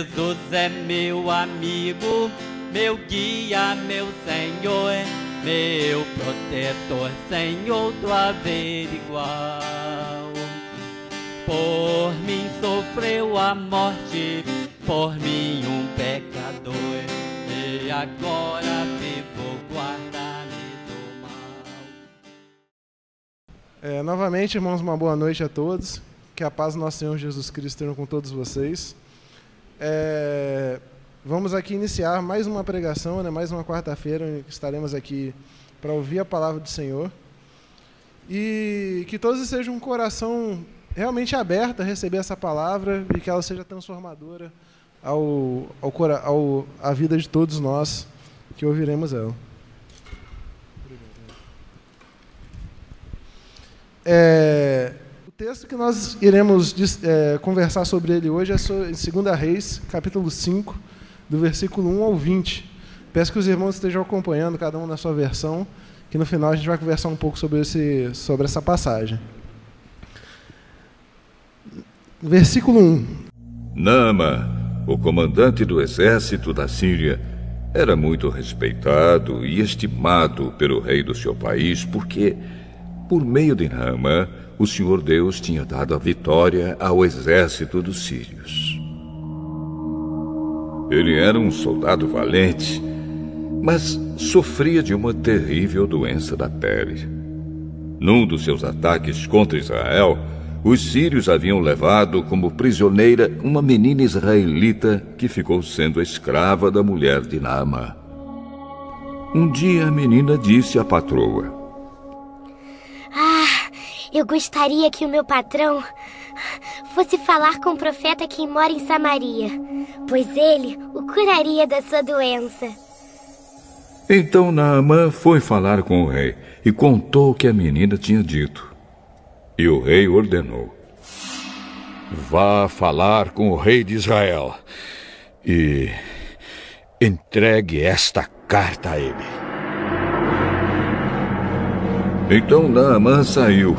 Jesus é meu amigo, meu guia, meu Senhor, meu protetor, sem outro haver igual. Por mim sofreu a morte, por mim um pecador, e agora vivo guardar-me do mal. Novamente, irmãos, uma boa noite a todos. Que a paz do nosso Senhor Jesus Cristo esteja com todos vocês. Vamos aqui iniciar mais uma pregação, mais uma quarta-feira, estaremos aqui para ouvir a palavra do Senhor. E que todos estejam com o coração realmente aberto a receber essa palavra e que ela seja transformadora à vida de todos nós que ouviremos ela. O texto que nós iremos conversar sobre ele hoje é em 2 Reis, capítulo 5, do versículo 1 ao 20. Peço que os irmãos estejam acompanhando, cada um na sua versão, que no final a gente vai conversar um pouco sobre essa passagem. Versículo 1. Naamã, o comandante do exército da Síria, era muito respeitado e estimado pelo rei do seu país, porque, por meio de Naamã, o Senhor Deus tinha dado a vitória ao exército dos sírios. Ele era um soldado valente, mas sofria de uma terrível doença da pele. Num dos seus ataques contra Israel, os sírios haviam levado como prisioneira uma menina israelita que ficou sendo escrava da mulher de Naamã. Um dia a menina disse à patroa: eu gostaria que o meu patrão fosse falar com o profeta que mora em Samaria, pois ele o curaria da sua doença. Então Naamã foi falar com o rei e contou o que a menina tinha dito. E o rei ordenou: vá falar com o rei de Israel e entregue esta carta a ele. Então Naamã saiu,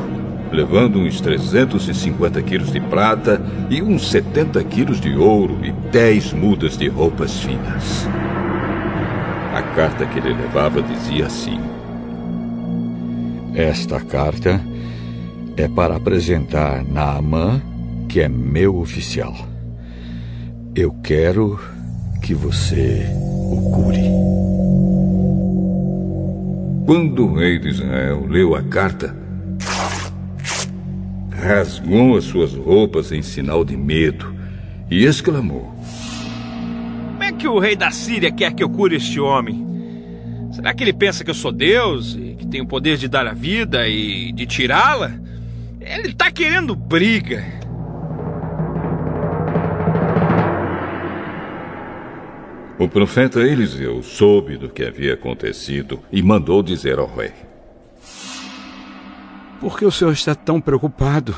levando uns 350 quilos de prata e uns 70 quilos de ouro e 10 mudas de roupas finas. A carta que ele levava dizia assim: esta carta é para apresentar Naamã, que é meu oficial. Eu quero que você o cure. Quando o rei de Israel leu a carta, rasgou as suas roupas em sinal de medo e exclamou: como é que o rei da Síria quer que eu cure este homem? Será que ele pensa que eu sou Deus e que tenho o poder de dar a vida e de tirá-la? Ele está querendo briga. O profeta Eliseu soube do que havia acontecido e mandou dizer ao rei: por que o senhor está tão preocupado?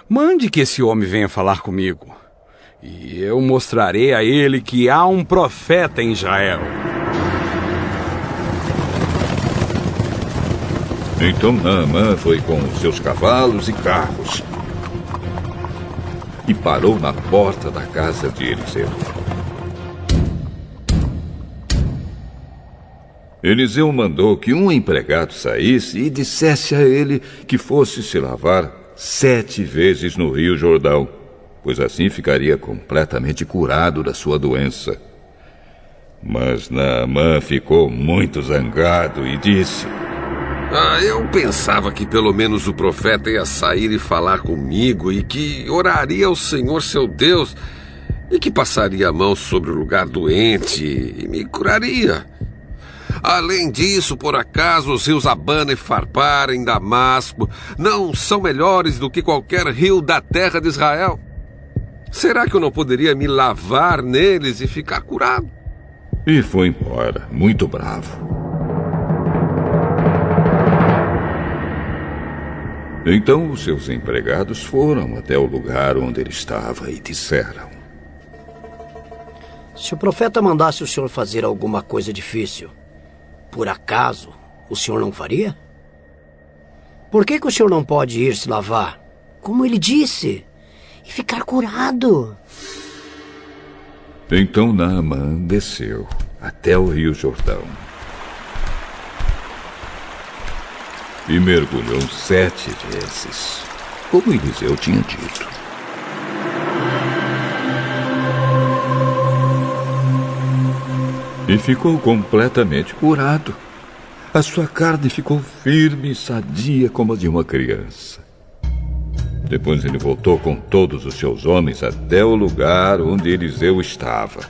Mande que esse homem venha falar comigo, e eu mostrarei a ele que há um profeta em Israel. Então Naamã foi com os seus cavalos e carros e parou na porta da casa de Eliseu. Eliseu mandou que um empregado saísse e dissesse a ele que fosse se lavar 7 vezes no Rio Jordão, pois assim ficaria completamente curado da sua doença. Mas Naamã ficou muito zangado e disse: eu pensava que pelo menos o profeta ia sair e falar comigo e que oraria ao Senhor seu Deus e que passaria a mão sobre o lugar doente e me curaria. Além disso, por acaso os rios Abana e Farpar em Damasco não são melhores do que qualquer rio da terra de Israel? Será que eu não poderia me lavar neles e ficar curado? E foi embora, muito bravo. Então os seus empregados foram até o lugar onde ele estava e disseram: se o profeta mandasse o senhor fazer alguma coisa difícil, por acaso o senhor não faria? Por que o senhor não pode ir se lavar, como ele disse, e ficar curado? Então Naamã desceu até o rio Jordão e mergulhou 7 vezes, como Eliseu tinha dito. E ficou completamente curado. A sua carne ficou firme e sadia como a de uma criança. Depois ele voltou com todos os seus homens até o lugar onde Eliseu estava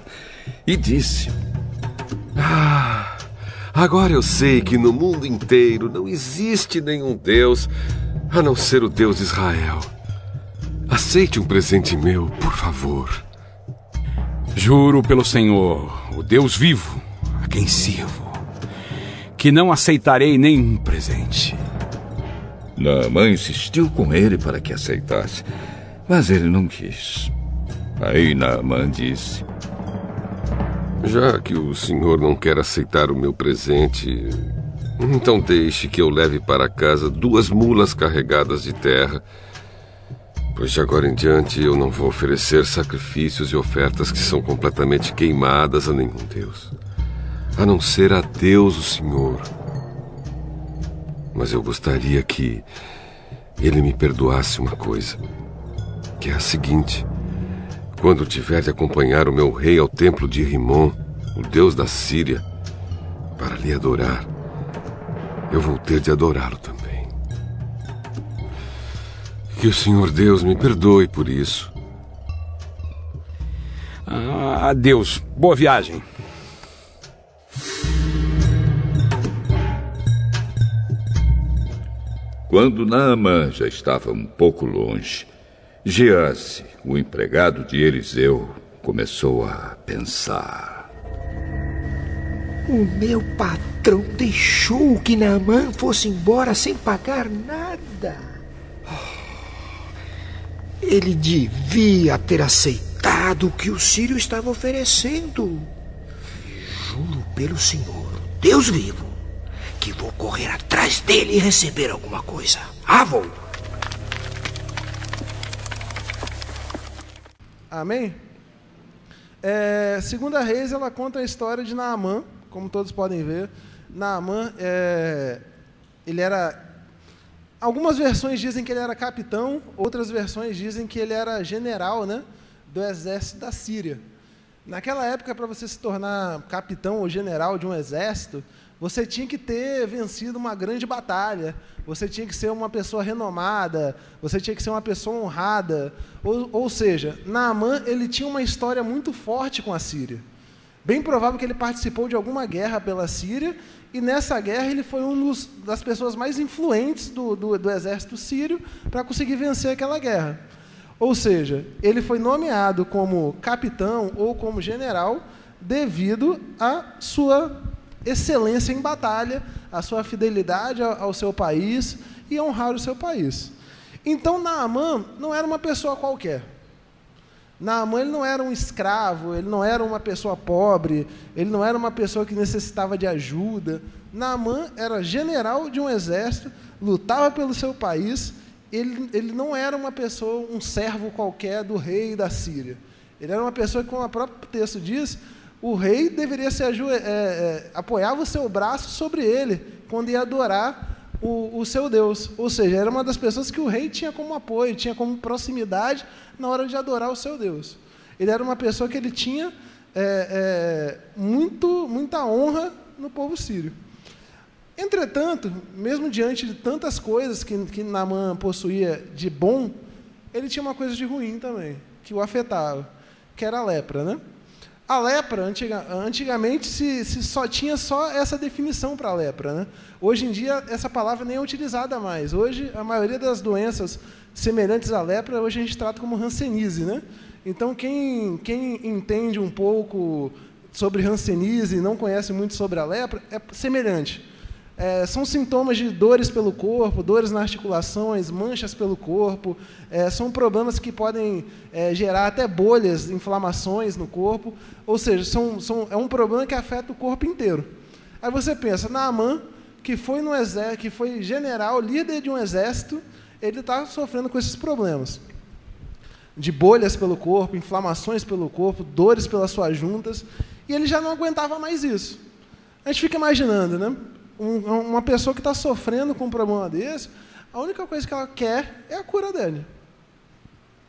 e disse: Agora eu sei que no mundo inteiro não existe nenhum Deus a não ser o Deus de Israel. Aceite um presente meu, por favor. Juro pelo Senhor, o Deus vivo, a quem sirvo, que não aceitarei nenhum presente. Naamã insistiu com ele para que aceitasse, mas ele não quis. Aí Naamã disse: Já que o senhor não quer aceitar o meu presente, então deixe que eu leve para casa 2 mulas carregadas de terra, pois de agora em diante eu não vou oferecer sacrifícios e ofertas que são completamente queimadas a nenhum Deus, a não ser a Deus o Senhor. Mas eu gostaria que ele me perdoasse uma coisa, que é a seguinte: quando tiver de acompanhar o meu rei ao templo de Rimon, o deus da Síria, para lhe adorar, eu vou ter de adorá-lo também. Que o Senhor Deus me perdoe por isso. Adeus. Boa viagem. Quando Naamã já estava um pouco longe, Geazi, o empregado de Eliseu, começou a pensar: O meu patrão deixou que Naamã fosse embora sem pagar nada. Ele devia ter aceitado o que o sírio estava oferecendo. Juro pelo Senhor, Deus vivo, que vou correr atrás dele e receber alguma coisa. Vou! Amém? Segunda Reis, ela conta a história de Naamã, como todos podem ver. Naamã, ele era... Algumas versões dizem que ele era capitão, outras versões dizem que ele era general, né, do exército da Síria. Naquela época, para você se tornar capitão ou general de um exército, você tinha que ter vencido uma grande batalha, você tinha que ser uma pessoa renomada, você tinha que ser uma pessoa honrada. Ou seja, Naamã, ele tinha uma história muito forte com a Síria. Bem provável que ele participou de alguma guerra pela Síria, e nessa guerra ele foi das pessoas mais influentes do exército sírio para conseguir vencer aquela guerra. Ou seja, ele foi nomeado como capitão ou como general devido à sua excelência em batalha, à sua fidelidade ao seu país e a honrar o seu país. Então, Naamã não era uma pessoa qualquer. Naamã, ele não era um escravo, ele não era uma pessoa pobre, ele não era uma pessoa que necessitava de ajuda. Naamã era general de um exército, lutava pelo seu país. Ele não era uma pessoa, um servo qualquer do rei da Síria. Ele era uma pessoa que, como o próprio texto diz, o rei deveria apoiava o seu braço sobre ele quando ia adorar o seu Deus. Ou seja, era uma das pessoas que o rei tinha como apoio, tinha como proximidade na hora de adorar o seu Deus. Ele era uma pessoa que ele tinha muita honra no povo sírio. Entretanto, mesmo diante de tantas coisas que Naamã possuía de bom, ele tinha uma coisa de ruim também, que o afetava, que era a lepra, né? A lepra, antigamente, só tinha essa definição para a lepra, né? Hoje em dia, essa palavra nem é utilizada mais. Hoje, a maioria das doenças semelhantes à lepra, hoje a gente trata como hanseníase, né? Então, quem entende um pouco sobre hanseníase e não conhece muito sobre a lepra, é semelhante. São sintomas de dores pelo corpo, dores nas articulações, manchas pelo corpo, são problemas que podem gerar até bolhas, inflamações no corpo, ou seja, é um problema que afeta o corpo inteiro. Aí você pensa, Naamã, que foi que foi general, líder de um exército, ele está sofrendo com esses problemas. de bolhas pelo corpo, inflamações pelo corpo, dores pelas suas juntas, e ele já não aguentava mais isso. A gente fica imaginando, né? Uma pessoa que está sofrendo com um problema desse, a única coisa que ela quer é a cura dele.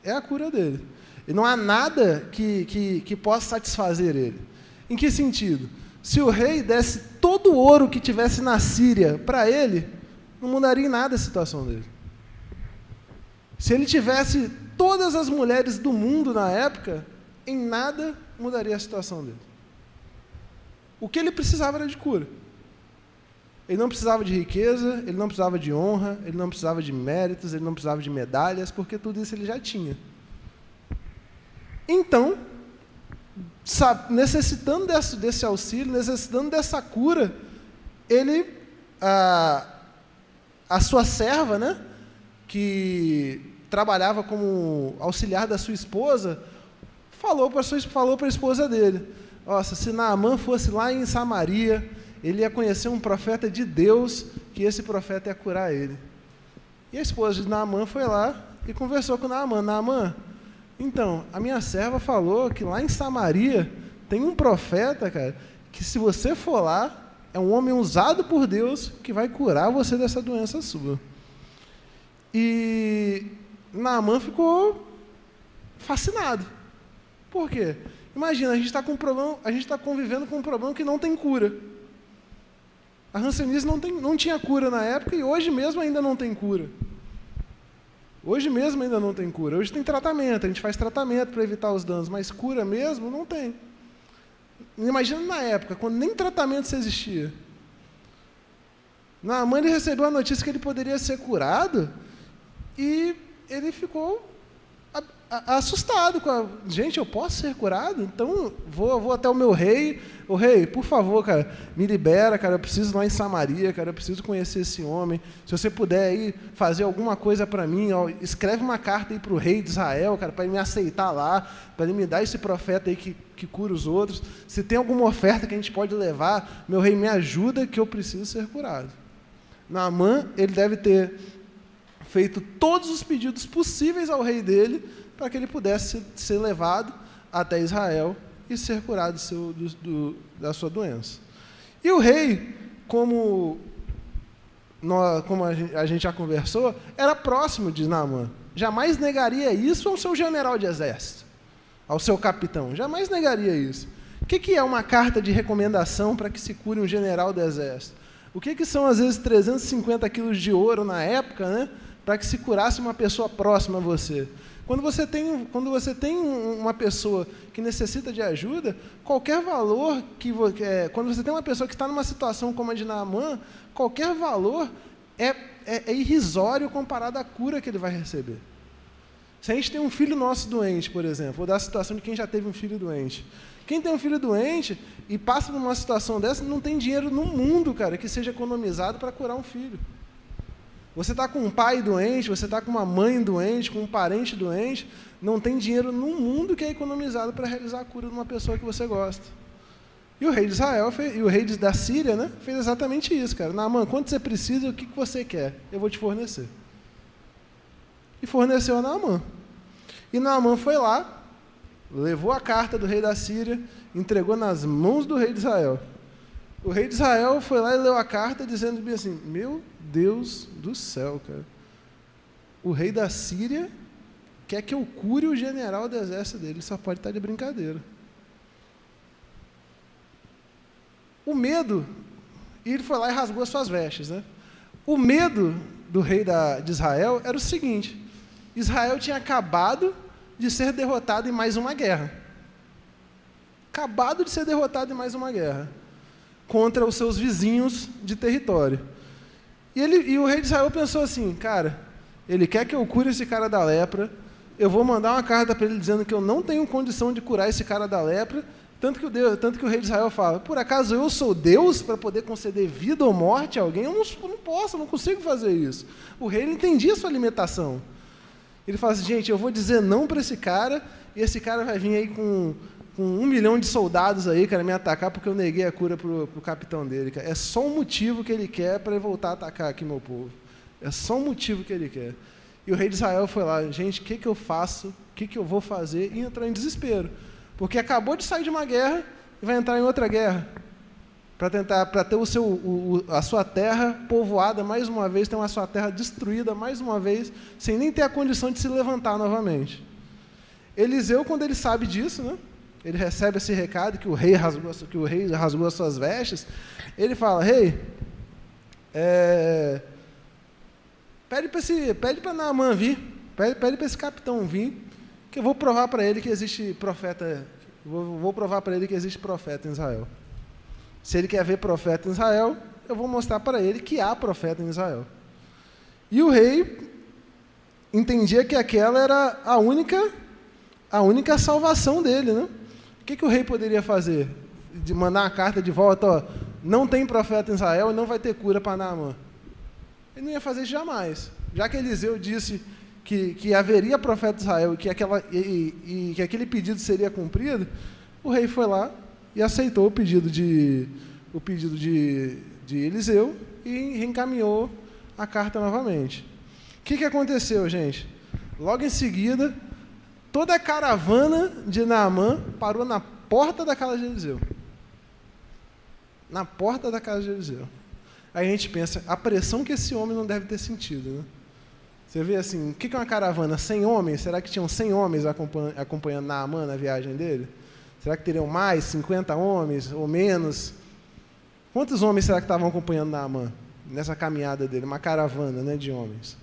É a cura dele. E não há nada que possa satisfazer ele. Em que sentido? Se o rei desse todo o ouro que tivesse na Síria para ele, não mudaria em nada a situação dele. Se ele tivesse todas as mulheres do mundo na época, em nada mudaria a situação dele. O que ele precisava era de cura. Ele não precisava de riqueza, ele não precisava de honra, ele não precisava de méritos, ele não precisava de medalhas, porque tudo isso ele já tinha. Então, necessitando desse auxílio, necessitando dessa cura, ele, a sua serva, né, que trabalhava como auxiliar da sua esposa, falou para a esposa dele: nossa, se Naamã fosse lá em Samaria, ele ia conhecer um profeta de Deus, que esse profeta ia curar ele. E a esposa de Naamã foi lá e conversou com Naamã. Naamã, então, a minha serva falou que lá em Samaria tem um profeta, cara, que se você for lá, é um homem usado por Deus que vai curar você dessa doença sua. E Naamã ficou fascinado. Por quê? Imagina, a gente está convivendo com um problema que não tem cura. A hanseníase não tinha cura na época e hoje mesmo ainda não tem cura. Hoje mesmo ainda não tem cura. Hoje tem tratamento, a gente faz tratamento para evitar os danos, mas cura mesmo não tem. Imagina na época, quando nem tratamento se existia. Naamã, ele recebeu a notícia que ele poderia ser curado e ele ficou assustado. Gente, eu posso ser curado? Então, vou até o meu rei. Ô rei, por favor, cara, me libera, cara, eu preciso ir lá em Samaria, cara, eu preciso conhecer esse homem. Se você puder aí fazer alguma coisa para mim, ó, escreve uma carta aí para o rei de Israel, cara, para ele me aceitar lá, para ele me dar esse profeta aí que cura os outros. Se tem alguma oferta que a gente pode levar, meu rei, me ajuda que eu preciso ser curado. Naamã, ele deve ter feito todos os pedidos possíveis ao rei dele para que ele pudesse ser levado até Israel e ser curado da sua doença. E o rei, como a gente já conversou, era próximo de Naamã. Jamais negaria isso ao seu general de exército, ao seu capitão. Jamais negaria isso. O que é uma carta de recomendação para que se cure um general do exército? O que são, às vezes, 350 quilos de ouro na época, né, para que se curasse uma pessoa próxima a você? Quando você tem uma pessoa que necessita de ajuda, qualquer valor quando você tem uma pessoa que está numa situação como a de Naamã, qualquer valor é irrisório comparado à cura que ele vai receber. Se a gente tem um filho nosso doente, por exemplo, vou dar a situação de quem já teve um filho doente. Quem tem um filho doente e passa por uma situação dessa, não tem dinheiro no mundo, cara, que seja economizado para curar um filho. Você está com um pai doente, você está com uma mãe doente, com um parente doente, não tem dinheiro no mundo que é economizado para realizar a cura de uma pessoa que você gosta. E o rei de Israel, e o rei da Síria, né, fez exatamente isso, cara. Naamã, quanto você precisa e o que você quer? Eu vou te fornecer. E forneceu a Naamã. E Naamã foi lá, levou a carta do rei da Síria, entregou nas mãos do rei de Israel. O rei de Israel foi lá e leu a carta dizendo bem assim: meu Deus do céu, cara. O rei da Síria quer que eu cure o general do exército dele. Ele só pode estar de brincadeira. O medo, e ele foi lá e rasgou as suas vestes, né? O medo do rei de Israel era o seguinte: Israel tinha acabado de ser derrotado em mais uma guerra. Acabado de ser derrotado em mais uma guerra contra os seus vizinhos de território. E o rei de Israel pensou assim: cara, ele quer que eu cure esse cara da lepra, eu vou mandar uma carta para ele dizendo que eu não tenho condição de curar esse cara da lepra, tanto que o rei de Israel fala: por acaso eu sou Deus para poder conceder vida ou morte a alguém? Eu não posso, eu não consigo fazer isso. O rei entendia a sua limitação. Ele fala assim: gente, eu vou dizer não para esse cara, e esse cara vai vir aí com 1 milhão de soldados aí, cara, me atacar porque eu neguei a cura pro capitão dele, cara. É só um motivo que ele quer para ele voltar a atacar aqui meu povo. É só um motivo que ele quer. E o rei de Israel foi lá, gente, o que eu faço? O que eu vou fazer? E entrou em desespero, porque acabou de sair de uma guerra e vai entrar em outra guerra, para ter a sua terra povoada mais uma vez, ter a sua terra destruída mais uma vez, sem nem ter a condição de se levantar novamente. Eliseu, quando ele sabe disso, né, ele recebe esse recado que o rei rasgou as suas vestes, ele fala, rei, pede para Naamã vir, pede para esse capitão vir, que eu vou provar para ele que existe profeta, vou provar para ele que existe profeta em Israel. Se ele quer ver profeta em Israel, eu vou mostrar para ele que há profeta em Israel. E o rei entendia que aquela era a única salvação dele, né? O que o rei poderia fazer? De mandar uma carta de volta, ó, não tem profeta em Israel e não vai ter cura para Naamã. Ele não ia fazer isso jamais. Já que Eliseu disse que haveria profeta em Israel e que aquele pedido seria cumprido, o rei foi lá e aceitou o pedido de Eliseu e reencaminhou a carta novamente. O que aconteceu, gente? Logo em seguida, toda a caravana de Naamã parou na porta da casa de Eliseu. Na porta da casa de Eliseu. Aí a gente pensa, a pressão que esse homem não deve ter sentido, né? Você vê assim, o que é uma caravana? 100 homens? Será que tinham 100 homens acompanhando Naamã na viagem dele? Será que teriam mais, 50 homens ou menos? Quantos homens será que estavam acompanhando Naamã nessa caminhada dele? Uma caravana, né, de homens,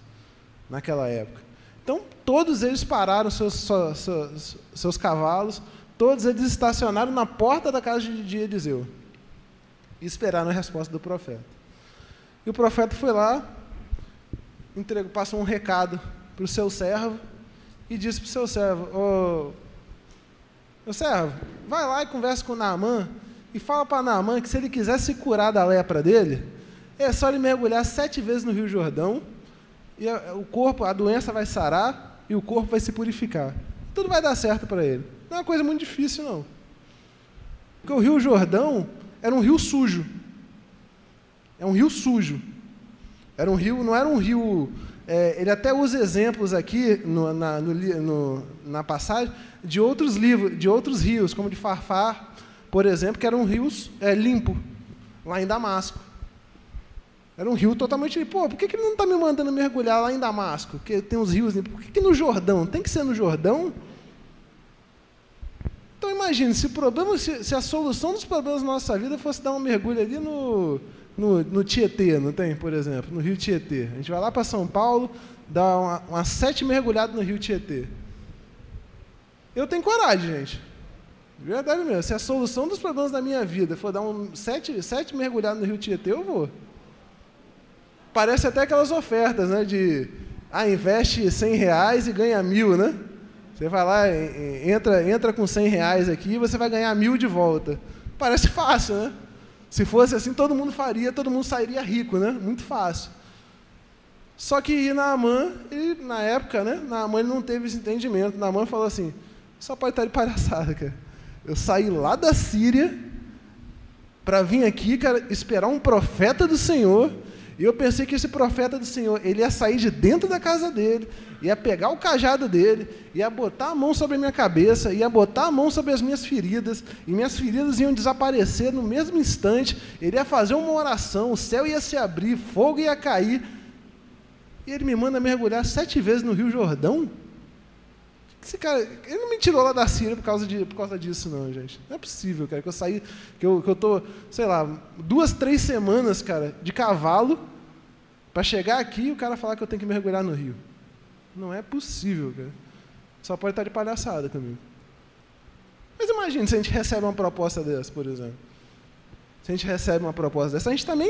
naquela época. Então, todos eles pararam seus cavalos, todos eles estacionaram na porta da casa de Eliseu e esperaram a resposta do profeta. E o profeta foi lá, passou um recado para o seu servo e disse para o seu servo, meu servo, vai lá e conversa com Naamã e fala para Naamã que se ele quiser se curar da lepra dele, é só ele mergulhar 7 vezes no Rio Jordão e a doença vai sarar e o corpo vai se purificar. Tudo vai dar certo para ele. Não é uma coisa muito difícil, não. Porque o Rio Jordão era um rio sujo. É um rio sujo. Era um rio, não era um rio... ele até usa exemplos aqui na passagem de outros livros, de outros rios, como de Farfar, por exemplo, que era um rio limpo, lá em Damasco. Era um rio totalmente limpo. Pô, por que ele não está me mandando mergulhar lá em Damasco? Porque tem os rios limpos. Por que no Jordão? Tem que ser no Jordão? Então imagine, se a solução dos problemas da nossa vida fosse dar um mergulho ali no Tietê, não tem, por exemplo, no rio Tietê. A gente vai lá para São Paulo, dá umas 7 mergulhadas no rio Tietê. Eu tenho coragem, gente. De verdade mesmo. Se a solução dos problemas da minha vida for dar 7 mergulhadas no rio Tietê, eu vou. Parece até aquelas ofertas, né, de investe R$100 e ganha 1.000, né? Você vai lá, entra com R$100 aqui e você vai ganhar 1.000 de volta. Parece fácil, né? Se fosse assim, todo mundo faria, todo mundo sairia rico, né? Muito fácil. Só que Naamã, na época, né, Naamã ele não teve esse entendimento. Naamã falou assim, só pode estar de palhaçada, cara. Eu saí lá da Síria para vir aqui, cara, esperar um profeta do Senhor. E eu pensei que esse profeta do Senhor, ele ia sair de dentro da casa dele, ia pegar o cajado dele, ia botar a mão sobre a minha cabeça, ia botar a mão sobre as minhas feridas, e minhas feridas iam desaparecer no mesmo instante, ele ia fazer uma oração, o céu ia se abrir, fogo ia cair, e ele me manda mergulhar 7 vezes no Rio Jordão? Esse cara, ele não me tirou lá da Síria por causa disso, não, gente. Não é possível, cara, que eu saí, que eu tô, sei lá, 2, 3 semanas, cara, de cavalo, para chegar aqui e o cara falar que eu tenho que mergulhar no rio. Não é possível, cara. Só pode estar de palhaçada comigo. Mas imagine se a gente recebe uma proposta dessa, por exemplo. Se a gente recebe uma proposta dessa, a gente também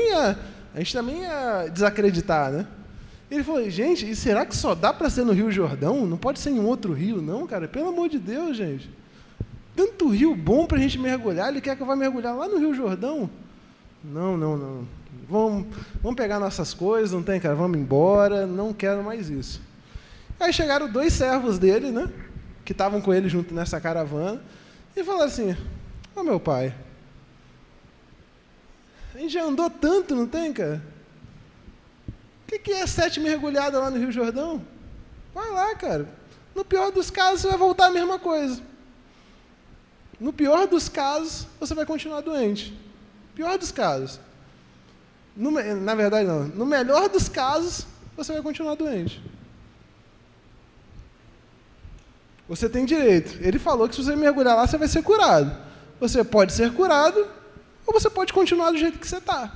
ia desacreditar, né? Ele falou, gente, e será que só dá para ser no Rio Jordão? Não pode ser em outro rio, não, cara? Pelo amor de Deus, gente. Tanto rio bom para a gente mergulhar, ele quer que eu vá mergulhar lá no Rio Jordão? Não. Vamos pegar nossas coisas, não tem, cara? Vamos embora, não quero mais isso. Aí chegaram 2 servos dele, né? Que estavam com ele junto nessa caravana, e falaram assim, meu pai, a gente já andou tanto, não tem, cara? O que é 7 mergulhadas lá no Rio Jordão? Vai lá, cara. No pior dos casos, você vai voltar a mesma coisa. No pior dos casos, você vai continuar doente. Pior dos casos. Na verdade, não. No melhor dos casos, você vai continuar doente. Você tem direito. Ele falou que se você mergulhar lá, você vai ser curado. Você pode ser curado, ou você pode continuar do jeito que você está.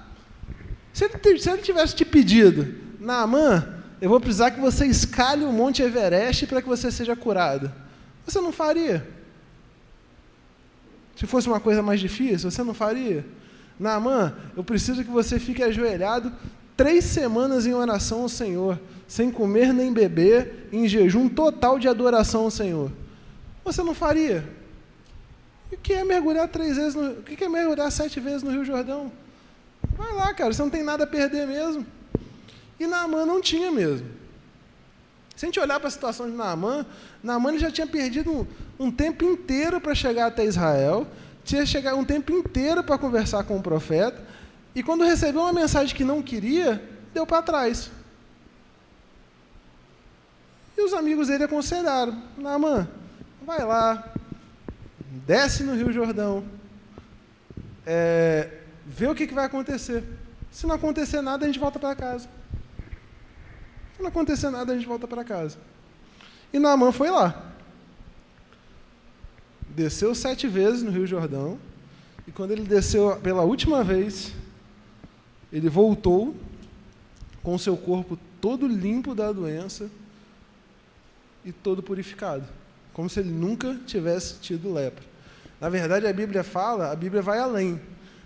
Se ele tivesse te pedido, Naamã, eu vou precisar que você escale o Monte Everest para que você seja curado, você não faria? Se fosse uma coisa mais difícil, você não faria? Naamã, eu preciso que você fique ajoelhado 3 semanas em oração ao Senhor, sem comer nem beber, em jejum total de adoração ao Senhor. Você não faria? O que é mergulhar 3 vezes o que é mergulhar 7 vezes no Rio Jordão? Vai lá, cara, você não tem nada a perder mesmo. E Naamã não tinha mesmo. Se a gente olhar para a situação de Naamã ele já tinha perdido um tempo inteiro para chegar até Israel, tinha chegado um tempo inteiro para conversar com o profeta, e quando recebeu uma mensagem que não queria, deu para trás. E os amigos dele aconselharam, Naamã, vai lá, desce no Rio Jordão, vê o que vai acontecer. Se não acontecer nada, a gente volta para casa. Se não acontecer nada, a gente volta para casa. E Naamã foi lá. Desceu 7 vezes no Rio Jordão, e quando ele desceu pela última vez, ele voltou com o seu corpo todo limpo da doença e todo purificado, como se ele nunca tivesse tido lepra. Na verdade, a Bíblia vai além.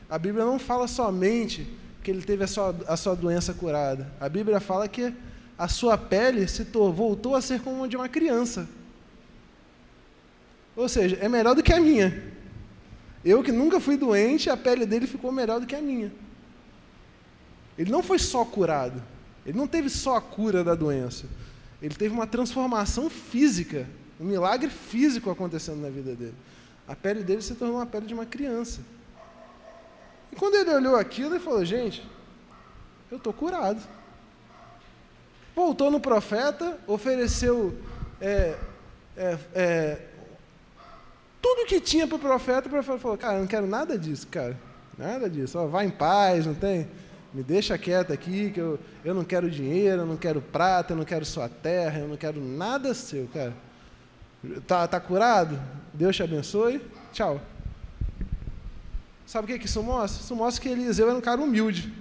A Bíblia não fala somente que ele teve a sua doença curada. A Bíblia fala que a sua pele voltou a ser como a de uma criança. Ou seja, é melhor do que a minha. Eu que nunca fui doente, a pele dele ficou melhor do que a minha. Ele não foi só curado. Ele não teve só a cura da doença. Ele teve uma transformação física, um milagre físico acontecendo na vida dele. A pele dele se tornou a pele de uma criança. E quando ele olhou aquilo, ele falou, gente, eu estou curado. Voltou no profeta, ofereceu tudo que tinha para o profeta falou, cara, eu não quero nada disso, cara. Nada disso. Ó, vai em paz, não tem... Me deixa quieto aqui, que eu não quero dinheiro, eu não quero prata, eu não quero sua terra, eu não quero nada seu, cara. Tá curado? Deus te abençoe. Tchau. Sabe o que isso mostra? Isso mostra que Eliseu era um cara humilde.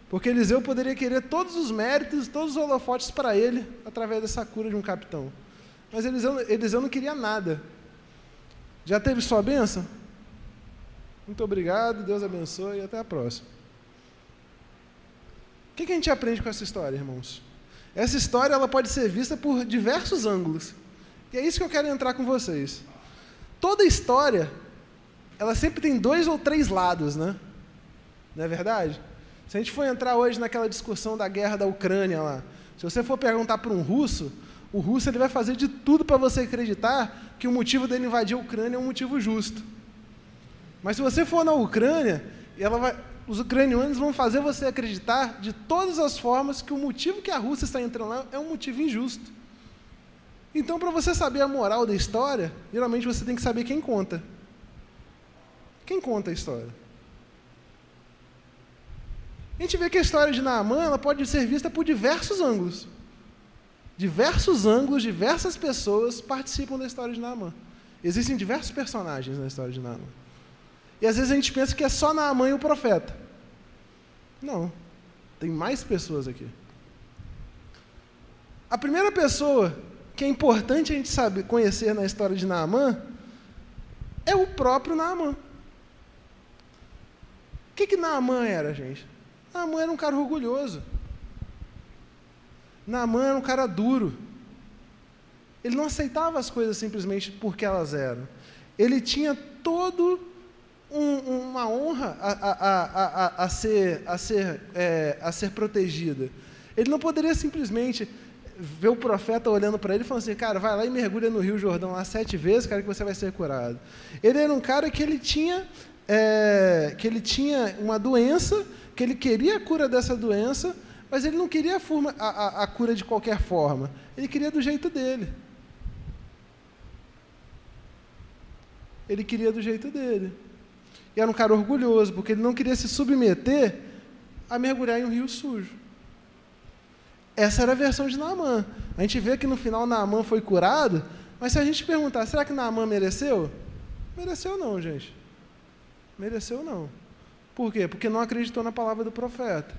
Porque Eliseu poderia querer todos os méritos, todos os holofotes para ele, através dessa cura de um capitão. Mas Eliseu não queria nada. Já teve sua bênção? Muito obrigado, Deus abençoe e até a próxima. O que a gente aprende com essa história, irmãos? Essa história ela pode ser vista por diversos ângulos. E é isso que eu quero entrar com vocês. Toda história, ela sempre tem 2 ou 3 lados, né? Não é verdade? Se a gente for entrar hoje naquela discussão da guerra da Ucrânia lá, se você for perguntar para um russo, o russo ele vai fazer de tudo para você acreditar que o motivo dele invadir a Ucrânia é um motivo justo. Mas se você for na Ucrânia, os ucranianos vão fazer você acreditar de todas as formas que o motivo que a Rússia está entrando lá é um motivo injusto. Então, para você saber a moral da história, geralmente você tem que saber quem conta. Quem conta a história? A gente vê que a história de Naamã ela pode ser vista por diversos ângulos. Diversos ângulos, diversas pessoas participam da história de Naamã. Existem diversos personagens na história de Naamã. E às vezes a gente pensa que é só Naamã e o profeta. Não. Tem mais pessoas aqui. A primeira pessoa que é importante a gente saber conhecer na história de Naamã é o próprio Naamã. O que Naamã era, gente? Naamã era um cara orgulhoso. Naamã era um cara duro. Ele não aceitava as coisas simplesmente porque elas eram. Ele tinha todo uma honra a ser protegida. Ele não poderia simplesmente ver o profeta olhando para ele e falando assim, cara, vai lá e mergulha no Rio Jordão lá 7 vezes, cara, que você vai ser curado. Ele era um cara que ele tinha uma doença, que ele queria a cura dessa doença, mas ele não queria a cura de qualquer forma. Ele queria do jeito dele. Ele queria do jeito dele. E era um cara orgulhoso, porque ele não queria se submeter a mergulhar em um rio sujo. Essa era a versão de Naamã. A gente vê que no final Naamã foi curado, mas se a gente perguntar, será que Naamã mereceu? Mereceu não, gente. Mereceu não. Por quê? Porque não acreditou na palavra do profeta.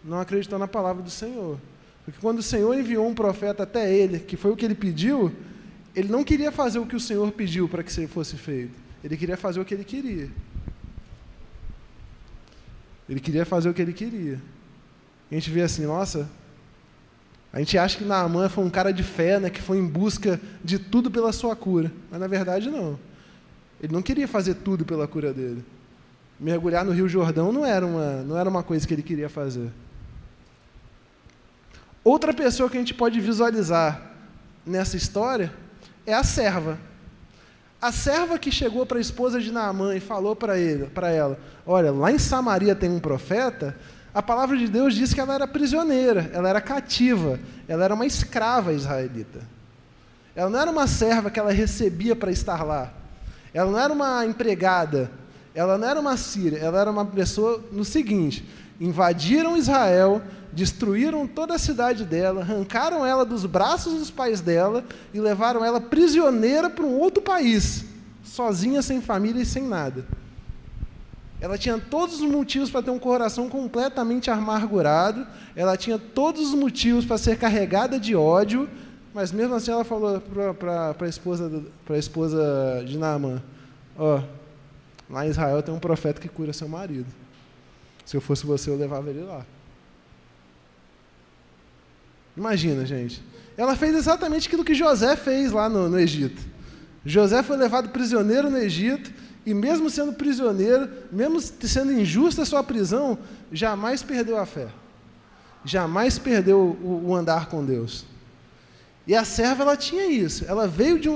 Não acreditou na palavra do Senhor. Porque quando o Senhor enviou um profeta até ele, que foi o que ele pediu, ele não queria fazer o que o Senhor pediu para que fosse feito. Ele queria fazer o que ele queria. Ele queria fazer o que ele queria. E a gente vê assim, nossa, a gente acha que Naamã foi um cara de fé, né, que foi em busca de tudo pela sua cura. Mas, na verdade, não. Ele não queria fazer tudo pela cura dele. Mergulhar no Rio Jordão não era uma coisa que ele queria fazer. Outra pessoa que a gente pode visualizar nessa história é a serva. A serva que chegou para a esposa de Naamã e falou para ela, olha, lá em Samaria tem um profeta. A palavra de Deus diz que ela era prisioneira, ela era cativa, ela era uma escrava israelita. Ela não era uma serva que ela recebia para estar lá. Ela não era uma empregada, ela não era uma síria, ela era uma pessoa no seguinte: invadiram Israel, destruíram toda a cidade dela, arrancaram ela dos braços dos pais dela e levaram ela prisioneira para um outro país, sozinha, sem família e sem nada. Ela tinha todos os motivos para ter um coração completamente amargurado, ela tinha todos os motivos para ser carregada de ódio, mas mesmo assim ela falou para a esposa de Naamã, ó, lá em Israel tem um profeta que cura seu marido. Se eu fosse você, eu levava ele lá. Imagina, gente. Ela fez exatamente aquilo que José fez lá no Egito. José foi levado prisioneiro no Egito, e mesmo sendo prisioneiro, mesmo sendo injusta a sua prisão, jamais perdeu a fé. Jamais perdeu o andar com Deus. E a serva, ela tinha isso. Ela veio de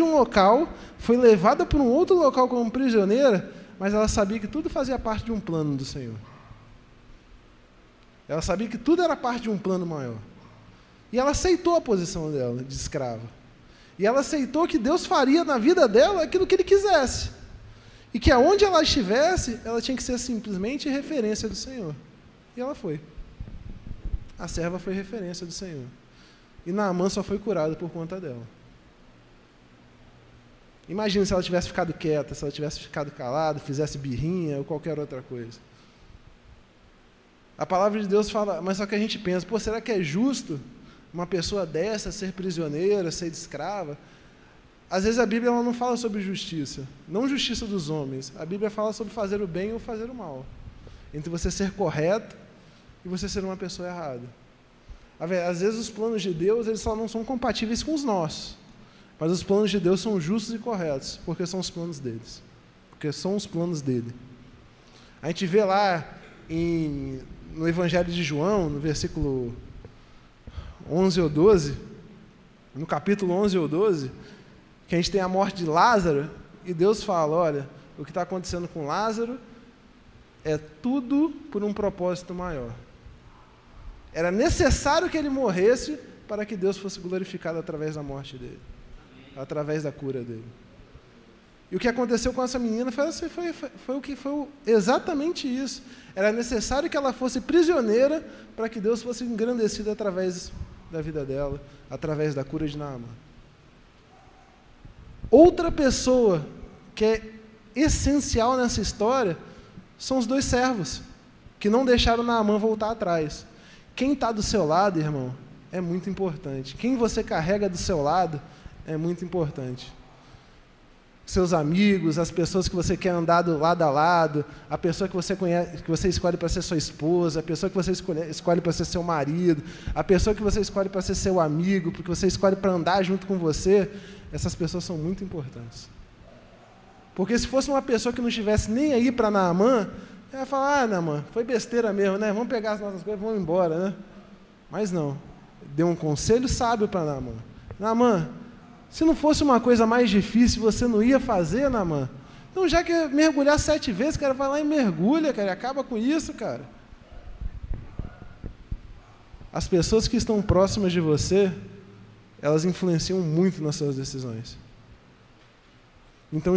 um local, foi levada para um outro local como prisioneira, mas ela sabia que tudo fazia parte de um plano do Senhor. Ela sabia que tudo era parte de um plano maior. E ela aceitou a posição dela de escrava. E ela aceitou que Deus faria na vida dela aquilo que Ele quisesse. E que aonde ela estivesse, ela tinha que ser simplesmente referência do Senhor. E ela foi. A serva foi referência do Senhor. E Naamã só foi curado por conta dela. Imagina se ela tivesse ficado quieta, se ela tivesse ficado calada, fizesse birrinha ou qualquer outra coisa. A palavra de Deus fala, mas só que a gente pensa, pô, será que é justo uma pessoa dessa ser prisioneira, ser escrava? Às vezes a Bíblia ela não fala sobre justiça, não justiça dos homens. A Bíblia fala sobre fazer o bem ou fazer o mal. Entre você ser correto e você ser uma pessoa errada. Às vezes os planos de Deus eles só não são compatíveis com os nossos. Mas os planos de Deus são justos e corretos, porque são os planos deles. Porque são os planos dele. A gente vê lá no Evangelho de João, no versículo 11 ou 12, no capítulo 11 ou 12, que a gente tem a morte de Lázaro, e Deus fala, olha, o que está acontecendo com Lázaro é tudo por um propósito maior. Era necessário que ele morresse para que Deus fosse glorificado através da morte dele, através da cura dele. E o que aconteceu com essa menina foi exatamente isso. Era necessário que ela fosse prisioneira para que Deus fosse engrandecido através da vida dela, através da cura de Naamã. Outra pessoa que é essencial nessa história são os dois servos, que não deixaram Naamã voltar atrás. Quem está do seu lado, irmão, é muito importante. Quem você carrega do seu lado é muito importante. Seus amigos, as pessoas que você quer andar do lado a lado, a pessoa que você conhece, que você escolhe para ser sua esposa, a pessoa que você escolhe para ser seu marido, a pessoa que você escolhe para ser seu amigo, porque você escolhe para andar junto com você, essas pessoas são muito importantes. Porque se fosse uma pessoa que não estivesse nem aí para Naamã, ela ia falar, Naamã, foi besteira mesmo, né? Vamos pegar as nossas coisas e vamos embora, né? Mas não. Deu um conselho sábio para Naamã. Naamã, se não fosse uma coisa mais difícil, você não ia fazer, Naamã? Então, já que mergulhar 7 vezes, cara, vai lá e mergulha, cara, e acaba com isso, cara. as pessoas que estão próximas de você, elas influenciam muito nas suas decisões. Então,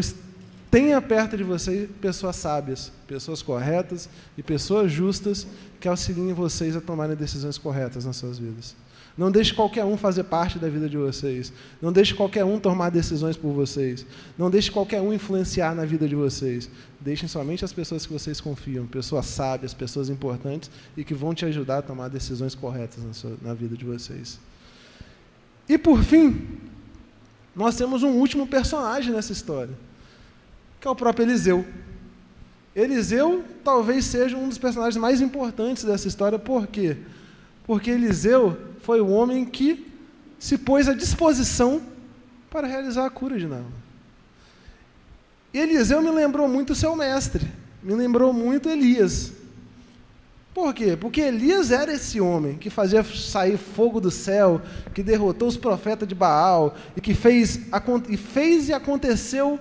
tenha perto de você pessoas sábias, pessoas corretas e pessoas justas que auxiliem vocês a tomarem decisões corretas nas suas vidas. Não deixe qualquer um fazer parte da vida de vocês. Não deixe qualquer um tomar decisões por vocês. Não deixe qualquer um influenciar na vida de vocês. Deixem somente as pessoas que vocês confiam, pessoas sábias, pessoas importantes e que vão te ajudar a tomar decisões corretas na vida de vocês. E, por fim, nós temos um último personagem nessa história, que é o próprio Eliseu. Eliseu talvez seja um dos personagens mais importantes dessa história. Por quê? Porque Eliseu foi o homem que se pôs à disposição para realizar a cura de Naamã. E Eliseu me lembrou muito o seu mestre, me lembrou muito Elias. Por quê? Porque Elias era esse homem que fazia sair fogo do céu, que derrotou os profetas de Baal, e que fez e aconteceu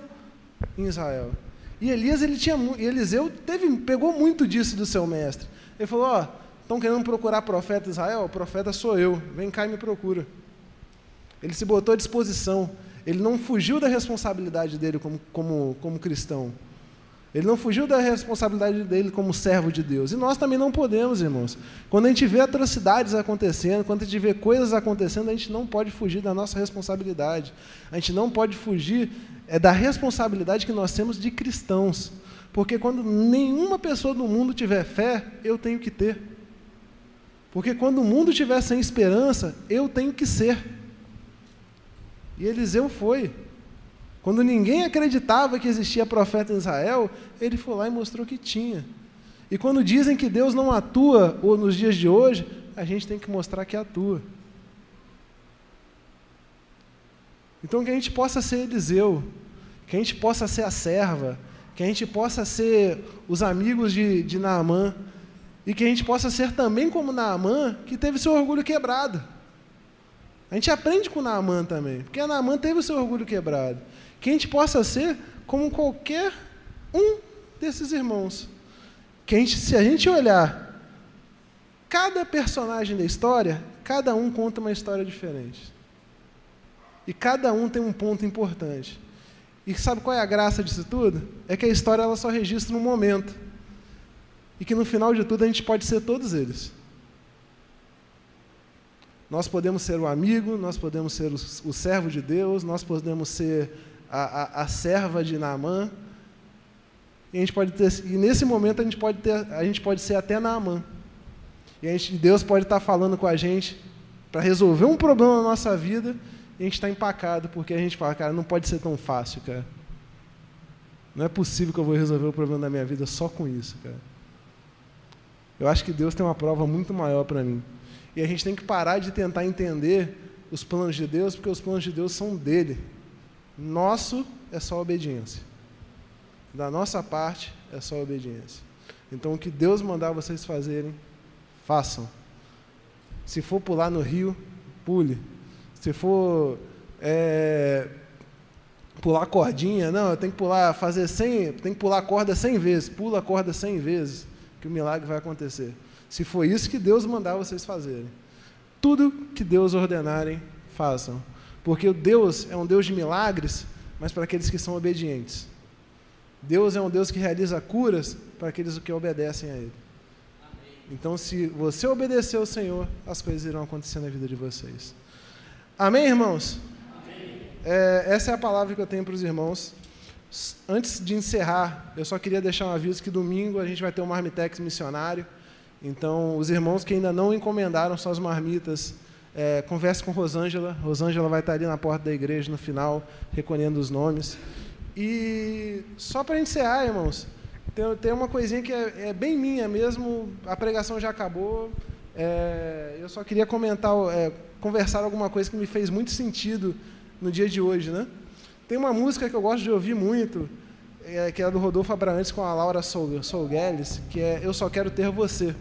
em Israel. E Eliseu pegou muito disso do seu mestre. Ele falou, estão querendo procurar profeta de Israel? O profeta sou eu, vem cá e me procura. Ele se botou à disposição, ele não fugiu da responsabilidade dele como cristão. Ele não fugiu da responsabilidade dele como servo de Deus. E nós também não podemos, irmãos. Quando a gente vê atrocidades acontecendo, quando a gente vê coisas acontecendo, a gente não pode fugir da nossa responsabilidade. A gente não pode fugir da responsabilidade que nós temos de cristãos. Porque quando nenhuma pessoa do mundo tiver fé, eu tenho que ter. Porque quando o mundo estiver sem esperança, eu tenho que ser. E Eliseu foi. Quando ninguém acreditava que existia profeta em Israel, ele foi lá e mostrou que tinha. E quando dizem que Deus não atua nos dias de hoje, a gente tem que mostrar que atua. Então que a gente possa ser Eliseu, que a gente possa ser a serva, que a gente possa ser os amigos de Naamã, e que a gente possa ser também como Naamã, que teve seu orgulho quebrado. A gente aprende com Naamã também, porque Naamã teve o seu orgulho quebrado. Que a gente possa ser como qualquer um desses irmãos. Que se a gente olhar cada personagem da história, cada um conta uma história diferente. E cada um tem um ponto importante. E sabe qual é a graça disso tudo? É que a história ela só registra um momento. E que no final de tudo a gente pode ser todos eles. Nós podemos ser o amigo, nós podemos ser o servo de Deus, nós podemos ser a serva de Naamã, e nesse momento a gente pode ser até Naamã. E Deus pode estar falando com a gente para resolver um problema na nossa vida, e a gente está empacado, porque a gente fala, cara, não pode ser tão fácil, cara. Não é possível que eu vou resolver o problema da minha vida só com isso, cara. Eu acho que Deus tem uma prova muito maior para mim. E a gente tem que parar de tentar entender os planos de Deus, porque os planos de Deus são dele. Nosso é só obediência. Da nossa parte é só obediência. Então, o que Deus mandar vocês fazerem, façam. Se for pular no rio, pule. Se for pular cordinha, não, eu tenho que pular, tem que pular a corda 100 vezes. Pula a corda 100 vezes, que o milagre vai acontecer. Se for isso que Deus mandar vocês fazerem. Tudo que Deus ordenarem, façam. Porque Deus é um Deus de milagres, mas para aqueles que são obedientes. Deus é um Deus que realiza curas para aqueles que obedecem a Ele. Amém. Então, se você obedecer ao Senhor, as coisas irão acontecer na vida de vocês. Amém, irmãos? Amém. Essa é a palavra que eu tenho para os irmãos. Antes de encerrar, eu só queria deixar um aviso que domingo a gente vai ter um marmitex missionário. Então, os irmãos que ainda não encomendaram suas marmitas, converse com Rosângela. Rosângela vai estar ali na porta da igreja no final, recolhendo os nomes. E só para encerrar, irmãos, tem uma coisinha que é bem minha mesmo, a pregação já acabou. Eu só queria conversar alguma coisa que me fez muito sentido no dia de hoje, né? Tem uma música que eu gosto de ouvir muito, que é do Rodolfo Abrantes com a Laura Solgueles, que é Eu Só Quero Ter Você.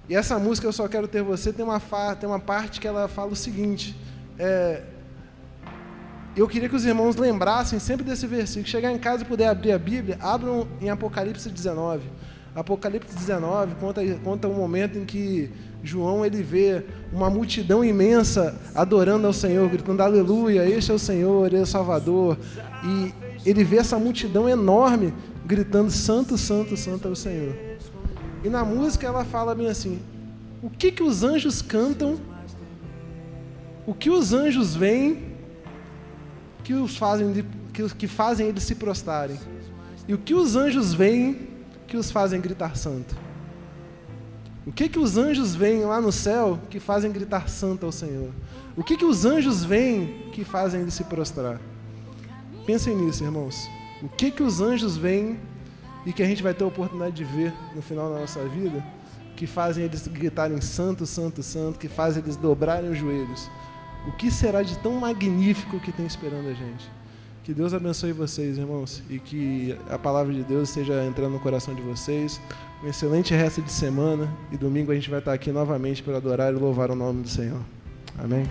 E essa música, Eu Só Quero Ter Você, tem uma parte que ela fala o seguinte, eu queria que os irmãos lembrassem sempre desse versículo, chegar em casa e puder abrir a Bíblia, abram em Apocalipse 19. Apocalipse 19 conta um momento em que João, ele vê uma multidão imensa adorando ao Senhor, gritando aleluia, este é o Senhor, ele é o Salvador. E ele vê essa multidão enorme gritando santo, santo, santo é o Senhor. E na música ela fala bem assim, o que os anjos cantam, o que os anjos veem, que fazem eles se prostrarem. E o que os anjos veem que os fazem gritar santo? O que os anjos veem lá no céu que fazem gritar santo ao Senhor? O que os anjos veem que fazem eles se prostrar? Pensem nisso, irmãos. O que os anjos veem e que a gente vai ter a oportunidade de ver no final da nossa vida, que fazem eles gritarem santo, santo, santo, que fazem eles dobrarem os joelhos? O que será de tão magnífico que tem esperando a gente? Que Deus abençoe vocês, irmãos, e que a palavra de Deus esteja entrando no coração de vocês. Um excelente resto de semana, e domingo a gente vai estar aqui novamente para adorar e louvar o nome do Senhor. Amém?